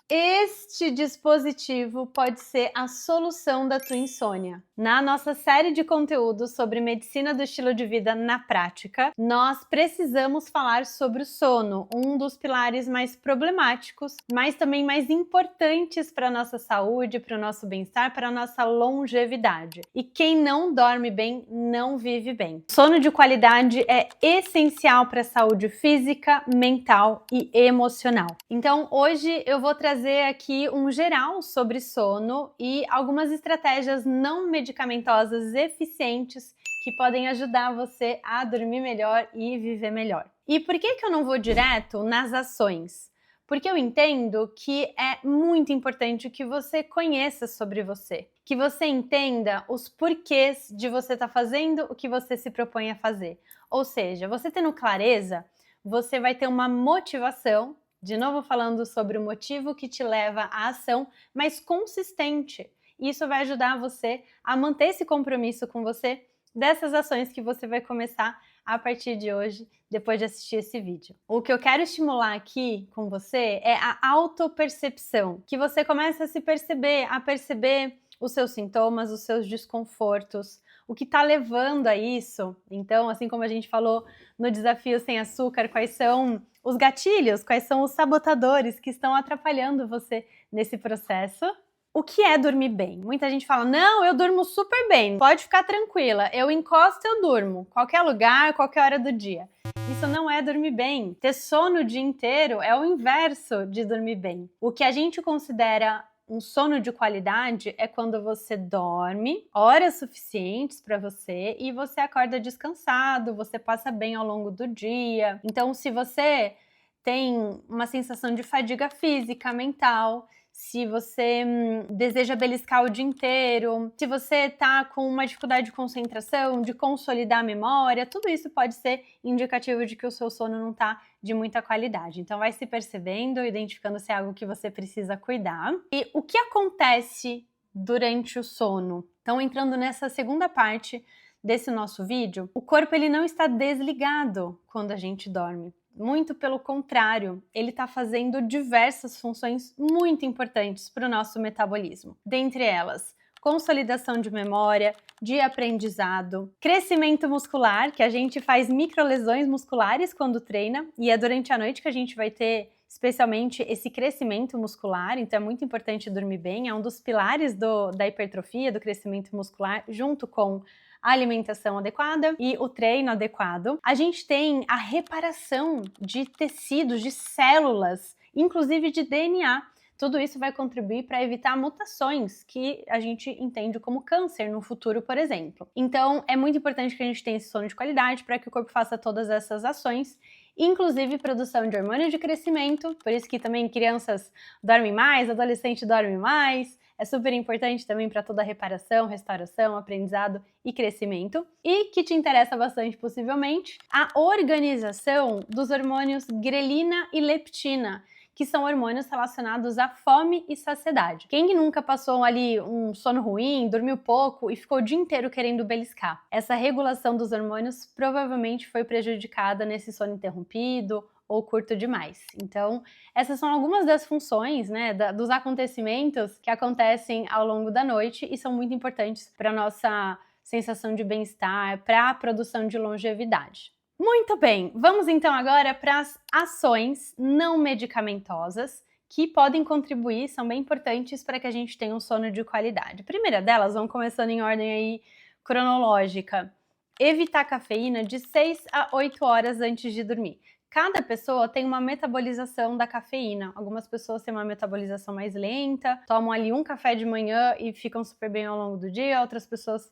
Este dispositivo pode ser a solução da tua insônia. Na nossa série de conteúdos sobre medicina do estilo de vida na prática, nós precisamos falar sobre o sono, um dos pilares mais problemáticos, mas também mais importantes para a nossa saúde, para o nosso bem-estar, para a nossa longevidade. E quem não dorme bem, não vive bem. Sono de qualidade é essencial para a saúde física, mental e emocional. Então, hoje eu vou trazer aqui um geral sobre sono e algumas estratégias não medicamentosas eficientes que podem ajudar você a dormir melhor e viver melhor. E por que eu não vou direto nas ações? Porque eu entendo que é muito importante que você conheça sobre você, que você entenda os porquês de você estar fazendo o que você se propõe a fazer. Ou seja, você tendo clareza, você vai ter uma motivação. De novo falando sobre o motivo que te leva à ação, mas consistente. Isso vai ajudar você a manter esse compromisso com você dessas ações que você vai começar a partir de hoje, depois de assistir esse vídeo. O que eu quero estimular aqui com você é a autopercepção, que você comece a se perceber, a perceber os seus sintomas, os seus desconfortos, o que está levando a isso. Então, assim como a gente falou no desafio sem açúcar, quais são os gatilhos, quais são os sabotadores que estão atrapalhando você nesse processo. O que é dormir bem? Muita gente fala, não, eu durmo super bem, pode ficar tranquila, eu encosto, eu durmo, qualquer lugar, qualquer hora do dia. Isso não é dormir bem. Ter sono o dia inteiro é o inverso de dormir bem. O que a gente considera um sono de qualidade é quando você dorme horas suficientes para você e você acorda descansado, você passa bem ao longo do dia. Então, se você tem uma sensação de fadiga física, mental, se você deseja beliscar o dia inteiro, se você tá com uma dificuldade de concentração, de consolidar a memória, tudo isso pode ser indicativo de que o seu sono não tá de muita qualidade. Então vai se percebendo, identificando se é algo que você precisa cuidar. E o que acontece durante o sono? Então, entrando nessa segunda parte desse nosso vídeo, o corpo ele não está desligado quando a gente dorme. Muito pelo contrário, ele está fazendo diversas funções muito importantes para o nosso metabolismo. Dentre elas, consolidação de memória, de aprendizado, crescimento muscular, que a gente faz microlesões musculares quando treina, e é durante a noite que a gente vai ter especialmente esse crescimento muscular, então é muito importante dormir bem, é um dos pilares da hipertrofia, do crescimento muscular, junto com a alimentação adequada e o treino adequado. A gente tem a reparação de tecidos, de células, inclusive de DNA. Tudo isso vai contribuir para evitar mutações que a gente entende como câncer no futuro, por exemplo. Então, é muito importante que a gente tenha esse sono de qualidade para que o corpo faça todas essas ações, inclusive produção de hormônio de crescimento, por isso que também crianças dormem mais, adolescentes dormem mais. É super importante também para toda a reparação, restauração, aprendizado e crescimento. E que te interessa bastante, possivelmente, a organização dos hormônios grelina e leptina, que são hormônios relacionados à fome e saciedade. Quem nunca passou ali um sono ruim, dormiu pouco e ficou o dia inteiro querendo beliscar? Essa regulação dos hormônios provavelmente foi prejudicada nesse sono interrompido ou curto demais. Então, essas são algumas das funções, né, dos acontecimentos que acontecem ao longo da noite e são muito importantes para a nossa sensação de bem-estar, para a produção de longevidade. Muito bem, vamos então agora para as ações não medicamentosas que podem contribuir, são bem importantes para que a gente tenha um sono de qualidade. A primeira delas, vamos começando em ordem aí cronológica, evitar cafeína de 6 a 8 horas antes de dormir. Cada pessoa tem uma metabolização da cafeína. Algumas pessoas têm uma metabolização mais lenta, tomam ali um café de manhã e ficam super bem ao longo do dia. Outras pessoas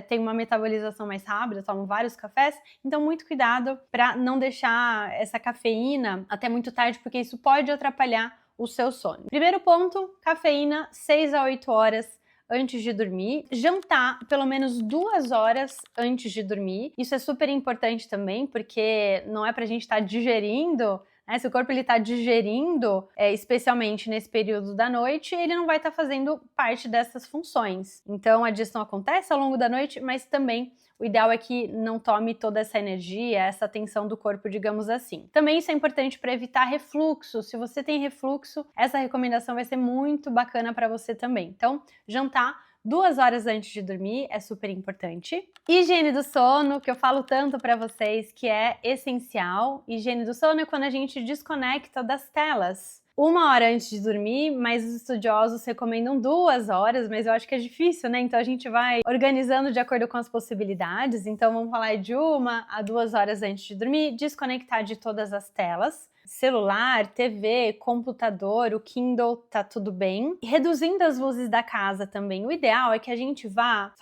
têm uma metabolização mais rápida, tomam vários cafés. Então, muito cuidado para não deixar essa cafeína até muito tarde, porque isso pode atrapalhar o seu sono. Primeiro ponto, cafeína 6 a 8 horas antes de dormir, jantar pelo menos 2 horas antes de dormir. Isso é super importante também, porque não é pra gente estar digerindo, né? Se o corpo está digerindo, especialmente nesse período da noite, ele não vai estar fazendo parte dessas funções. Então a digestão acontece ao longo da noite, mas também o ideal é que não tome toda essa energia, essa tensão do corpo, digamos assim. Também isso é importante para evitar refluxo. Se você tem refluxo, essa recomendação vai ser muito bacana para você também. Então, jantar 2 horas antes de dormir é super importante. Higiene do sono, que eu falo tanto para vocês que é essencial. Higiene do sono é quando a gente desconecta das telas. 1 hora antes de dormir, mas os estudiosos recomendam 2 horas, mas eu acho que é difícil, né? Então a gente vai organizando de acordo com as possibilidades. Então vamos falar de 1 a 2 horas antes de dormir, desconectar de todas as telas. Celular, TV, computador, o Kindle, tá tudo bem. Reduzindo as luzes da casa também. O ideal é que a gente vá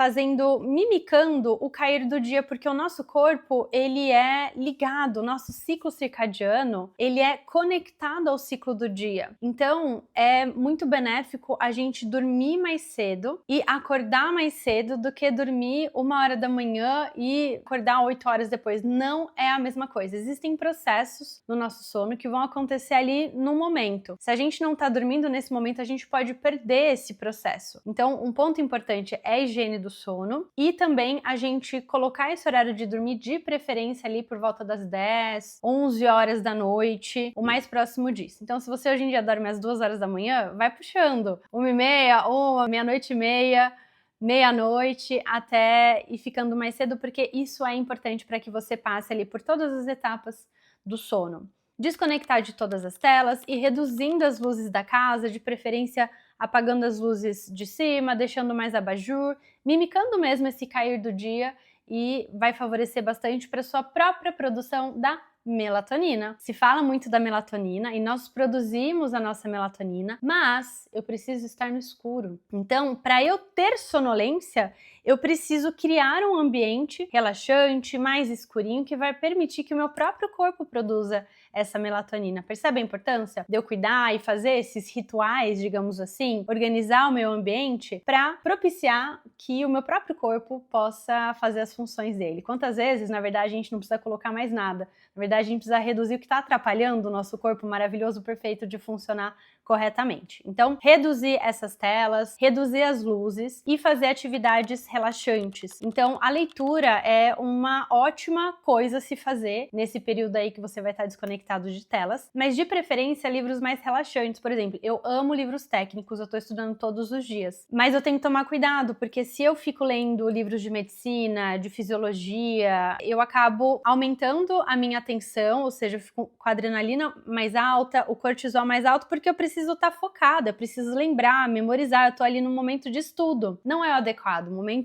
mimicando o cair do dia, porque o nosso corpo, ele é ligado, o nosso ciclo circadiano, ele é conectado ao ciclo do dia. Então, é muito benéfico a gente dormir mais cedo e acordar mais cedo do que dormir 1 hora da manhã e acordar 8 horas depois. Não é a mesma coisa. Existem processos no nosso sono que vão acontecer ali no momento. Se a gente não tá dormindo nesse momento, a gente pode perder esse processo. Então, um ponto importante é a higiene do sono e também a gente colocar esse horário de dormir de preferência ali por volta das 10, 11 horas da noite, o mais próximo disso. Então, se você hoje em dia dorme às 2 horas da manhã, vai puxando 1h30, 1, meia-noite e meia, meia-noite até ir ficando mais cedo, porque isso é importante para que você passe ali por todas as etapas do sono. Desconectar de todas as telas e reduzindo as luzes da casa, de preferência apagando as luzes de cima, deixando mais abajur, mimicando mesmo esse cair do dia e vai favorecer bastante para sua própria produção da melatonina. Se fala muito da melatonina e nós produzimos a nossa melatonina, mas eu preciso estar no escuro. Então, para eu ter sonolência, eu preciso criar um ambiente relaxante, mais escurinho, que vai permitir que o meu próprio corpo produza essa melatonina. Percebe a importância de eu cuidar e fazer esses rituais, digamos assim, organizar o meu ambiente para propiciar que o meu próprio corpo possa fazer as funções dele. Quantas vezes, na verdade, a gente não precisa colocar mais nada. Na verdade, a gente precisa reduzir o que está atrapalhando o nosso corpo maravilhoso, perfeito de funcionar corretamente. Então, reduzir essas telas, reduzir as luzes e fazer atividades relaxantes. Então, a leitura é uma ótima coisa a se fazer nesse período aí que você vai estar desconectado de telas, mas de preferência livros mais relaxantes. Por exemplo, eu amo livros técnicos, eu estou estudando todos os dias, mas eu tenho que tomar cuidado, porque se eu fico lendo livros de medicina, de fisiologia, eu acabo aumentando a minha atenção, ou seja, eu fico com a adrenalina mais alta, o cortisol mais alto, porque eu preciso estar focada, eu preciso lembrar, memorizar, eu tô ali no momento de estudo. Não é o adequado, o momento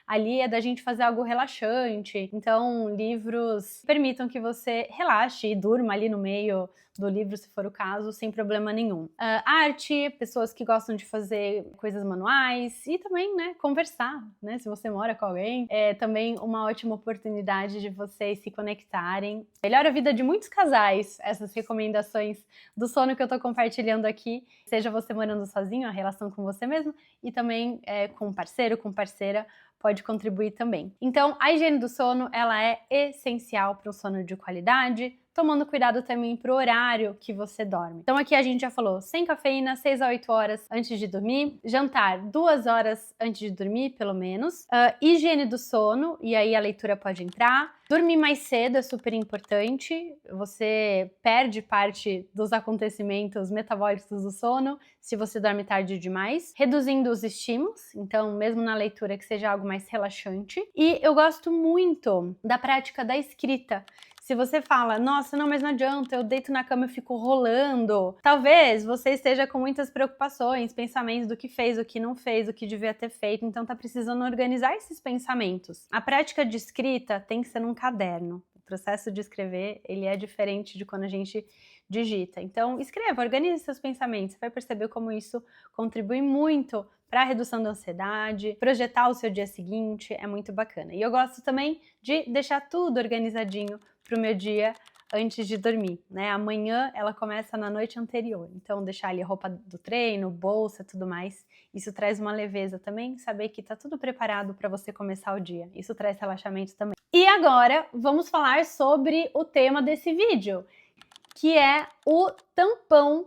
ali é da gente fazer algo relaxante. Então, livros permitam que você relaxe e durma ali no meio do livro, se for o caso, sem problema nenhum. Arte, pessoas que gostam de fazer coisas manuais e também, né, conversar, né, se você mora com alguém, é também uma ótima oportunidade de vocês se conectarem. Melhora a vida de muitos casais, essas recomendações do sono que eu tô compartilhando aqui, seja você morando sozinho, a relação com você mesmo, e também com parceiro, com parceira, pode contribuir também. Então, a higiene do sono, ela é essencial para um sono de qualidade, tomando cuidado também para o horário que você dorme. Então aqui a gente já falou, sem cafeína, 6 a 8 horas antes de dormir, jantar 2 horas antes de dormir, pelo menos, higiene do sono, e aí a leitura pode entrar, dormir mais cedo é super importante, você perde parte dos acontecimentos metabólicos do sono se você dorme tarde demais, reduzindo os estímulos, então mesmo na leitura que seja algo mais relaxante, e eu gosto muito da prática da escrita. Se você fala, nossa, não, mas não adianta, eu deito na cama e fico rolando. Talvez você esteja com muitas preocupações, pensamentos do que fez, o que não fez, o que devia ter feito, então tá precisando organizar esses pensamentos. A prática de escrita tem que ser num caderno. O processo de escrever, ele é diferente de quando a gente digita. Então, escreva, organize seus pensamentos, você vai perceber como isso contribui muito para a redução da ansiedade, projetar o seu dia seguinte, é muito bacana. E eu gosto também de deixar tudo organizadinho para o meu dia antes de dormir, né? Amanhã ela começa na noite anterior, então deixar ali a roupa do treino, bolsa, tudo mais, isso traz uma leveza também, saber que tá tudo preparado para você começar o dia, isso traz relaxamento também. E agora vamos falar sobre o tema desse vídeo, que é o tampão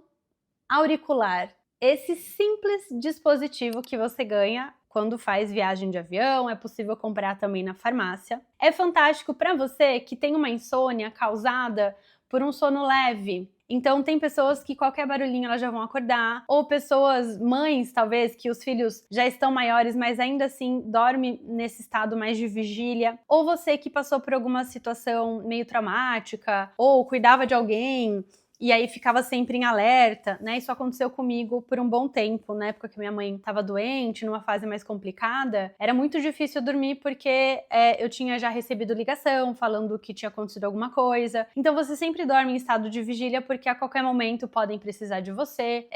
auricular. Esse simples dispositivo que você ganha quando faz viagem de avião, é possível comprar também na farmácia. É fantástico para você que tem uma insônia causada por um sono leve. Então tem pessoas que qualquer barulhinho elas já vão acordar, ou pessoas, mães talvez, que os filhos já estão maiores, mas ainda assim dorme nesse estado mais de vigília, ou você que passou por alguma situação meio traumática, ou cuidava de alguém, e aí ficava sempre em alerta, né? Isso aconteceu comigo por um bom tempo, na época que minha mãe estava doente, numa fase mais complicada. Era muito difícil dormir porque eu tinha já recebido ligação falando que tinha acontecido alguma coisa. Então você sempre dorme em estado de vigília porque a qualquer momento podem precisar de você,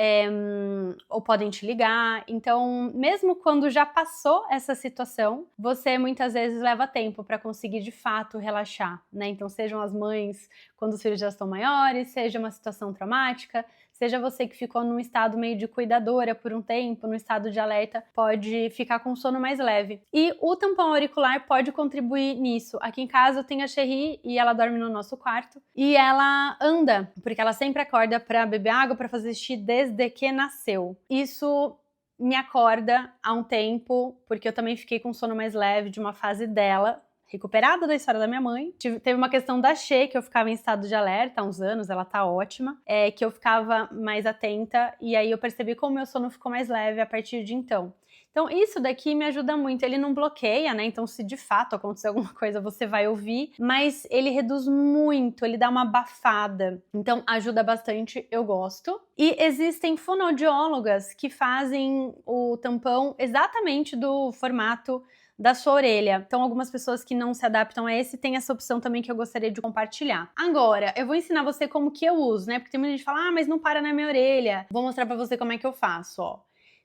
ou podem te ligar. Então, mesmo quando já passou essa situação, você muitas vezes leva tempo para conseguir de fato relaxar, né? Então, sejam as mães quando os filhos já estão maiores, seja uma situação traumática, seja você que ficou num estado meio de cuidadora por um tempo, num estado de alerta, pode ficar com sono mais leve. E o tampão auricular pode contribuir nisso. Aqui em casa eu tenho a Cherry e ela dorme no nosso quarto e ela anda, porque ela sempre acorda para beber água, para fazer xixi desde que nasceu. Isso me acorda há um tempo, porque eu também fiquei com sono mais leve de uma fase dela, recuperada da história da minha mãe. Teve uma questão da Xê, que eu ficava em estado de alerta há uns anos, ela tá ótima, que eu ficava mais atenta, e aí eu percebi como meu sono ficou mais leve a partir de então. Então isso daqui me ajuda muito, ele não bloqueia, né, então se de fato acontecer alguma coisa você vai ouvir, mas ele reduz muito, ele dá uma abafada, então ajuda bastante, eu gosto. E existem fonoaudiólogas que fazem o tampão exatamente do formato da sua orelha. Então, algumas pessoas que não se adaptam a esse têm essa opção também que eu gostaria de compartilhar. Agora, eu vou ensinar você como que eu uso, né? Porque tem muita gente que fala, ah, mas não para na minha orelha. Vou mostrar pra você como é que eu faço, ó.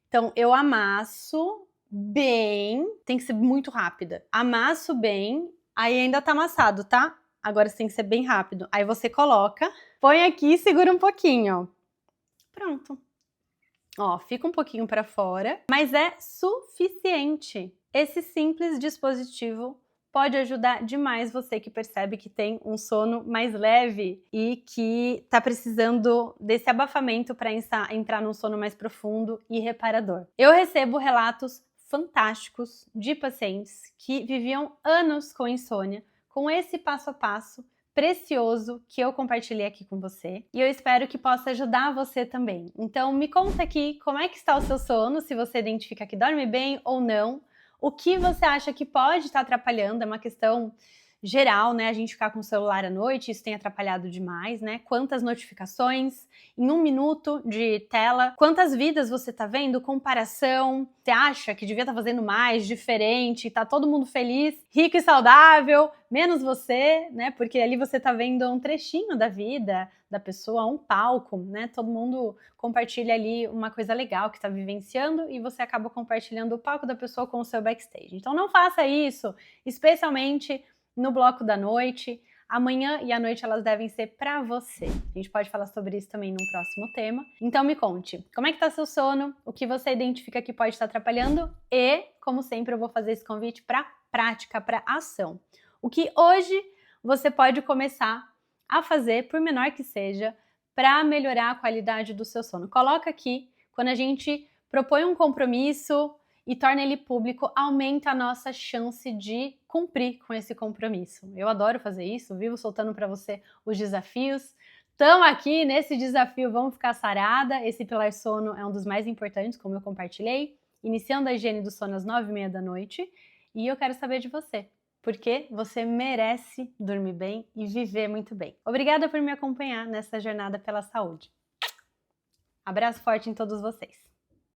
Então, eu amasso bem, tem que ser muito rápida. Amasso bem, aí ainda tá amassado, tá? Agora você tem que ser bem rápido. Aí você coloca, põe aqui e segura um pouquinho, ó. Pronto. Ó, fica um pouquinho pra fora, mas é suficiente. Esse simples dispositivo pode ajudar demais você que percebe que tem um sono mais leve e que está precisando desse abafamento para entrar num sono mais profundo e reparador. Eu recebo relatos fantásticos de pacientes que viviam anos com insônia, com esse passo a passo precioso que eu compartilhei aqui com você, e eu espero que possa ajudar você também. Então me conta aqui como é que está o seu sono, se você identifica que dorme bem ou não. O que você acha que pode estar atrapalhando? É uma questão geral, né? A gente ficar com o celular à noite, isso tem atrapalhado demais, né? Quantas notificações em 1 minuto de tela, quantas vidas você tá vendo, comparação, você acha que devia estar fazendo mais, diferente, tá todo mundo feliz, rico e saudável, menos você, né? Porque ali você tá vendo um trechinho da vida da pessoa, um palco, né? Todo mundo compartilha ali uma coisa legal que tá vivenciando e você acaba compartilhando o palco da pessoa com o seu backstage. Então não faça isso, especialmente no bloco da noite. Amanhã e a noite elas devem ser pra você. A gente pode falar sobre isso também num próximo tema. Então me conte, como é que tá seu sono? O que você identifica que pode estar atrapalhando? E, como sempre, eu vou fazer esse convite pra prática, pra ação. O que hoje você pode começar a fazer, por menor que seja, para melhorar a qualidade do seu sono. Coloca aqui, quando a gente propõe um compromisso e torna ele público, aumenta a nossa chance de cumprir com esse compromisso. Eu adoro fazer isso, vivo soltando para você os desafios. Estamos aqui nesse desafio, vamos ficar sarada. Esse pilar sono é um dos mais importantes, como eu compartilhei, iniciando a higiene do sono às 9h30 da noite. E eu quero saber de você, porque você merece dormir bem e viver muito bem. Obrigada por me acompanhar nessa jornada pela saúde. Abraço forte em todos vocês.